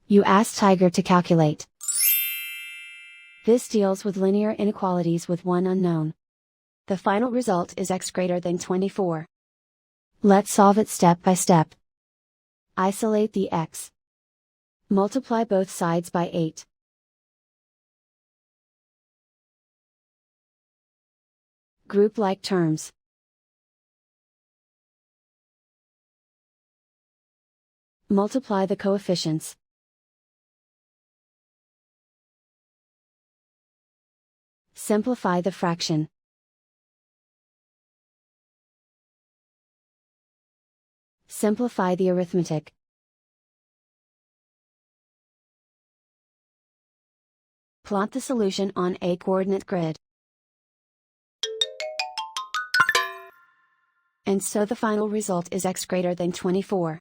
You ask Tiger to calculate. This deals with linear inequalities with one unknown. The final result is x greater than 24. Let's solve it step by step. Isolate the x. Multiply both sides by 8. Group like terms. Multiply the coefficients. Simplify the fraction. Simplify the arithmetic. Plot the solution on a coordinate grid. And so the final result is x greater than 24.